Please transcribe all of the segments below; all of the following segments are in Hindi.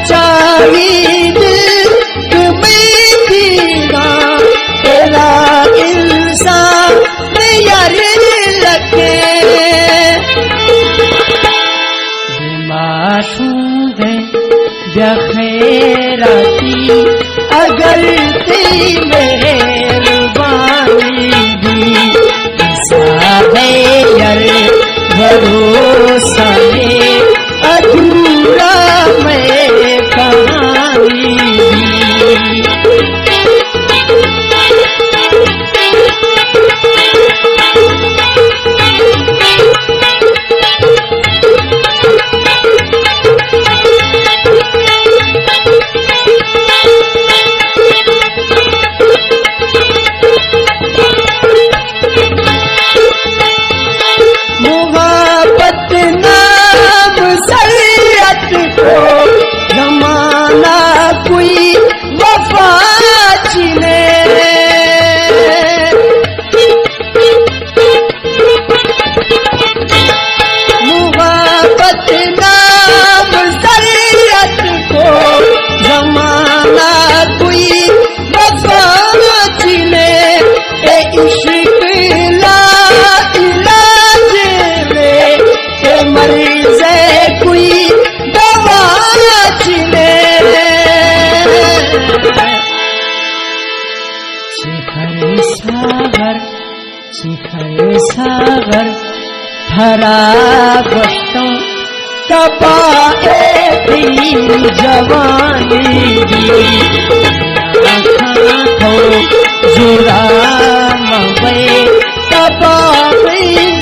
चाहिए तुम्हें दीना तेरा इंसान यार लगे मासूम बखेराती अगर तेरी मेहरबानी दी साहे यार भरोसा में अधूरा मैं कहानी जमाना कोई वफा छिने मुहब्बत नाम शरीयत को जमाना कोई वफा छिने ए इश्क ला इलाज में ए मरीज कोई शिखर सागर भरा गोश्तों तपाए थी जवानी दी आँखों जुरा मवे तपाए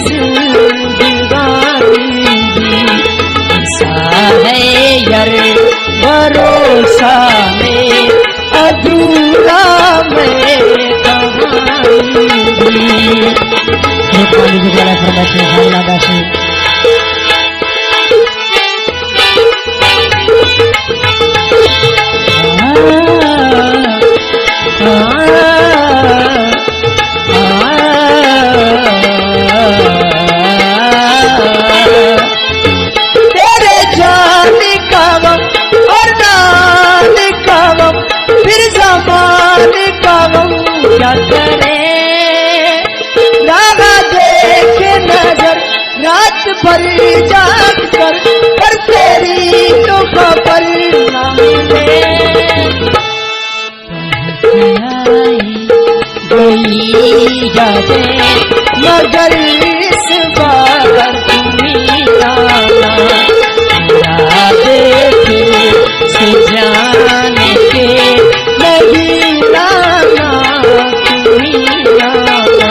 जिंदगानी दी साहे यार भरोसा में अधूरा में कहानी तेरे जाने का वक्त और नाने का वक्त फिर ज़माने का वक्त क्या करे लगा देख नजर रात भर जाग कर पर तेरी तो खबर न मिले गई यादें मगर इस बार तुम्हीं आना यादें से जाने के नहीं लाना तुम्हीं आना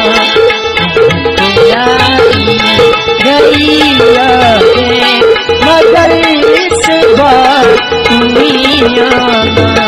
गई यादें मगर इस बार तुम्हीं आना।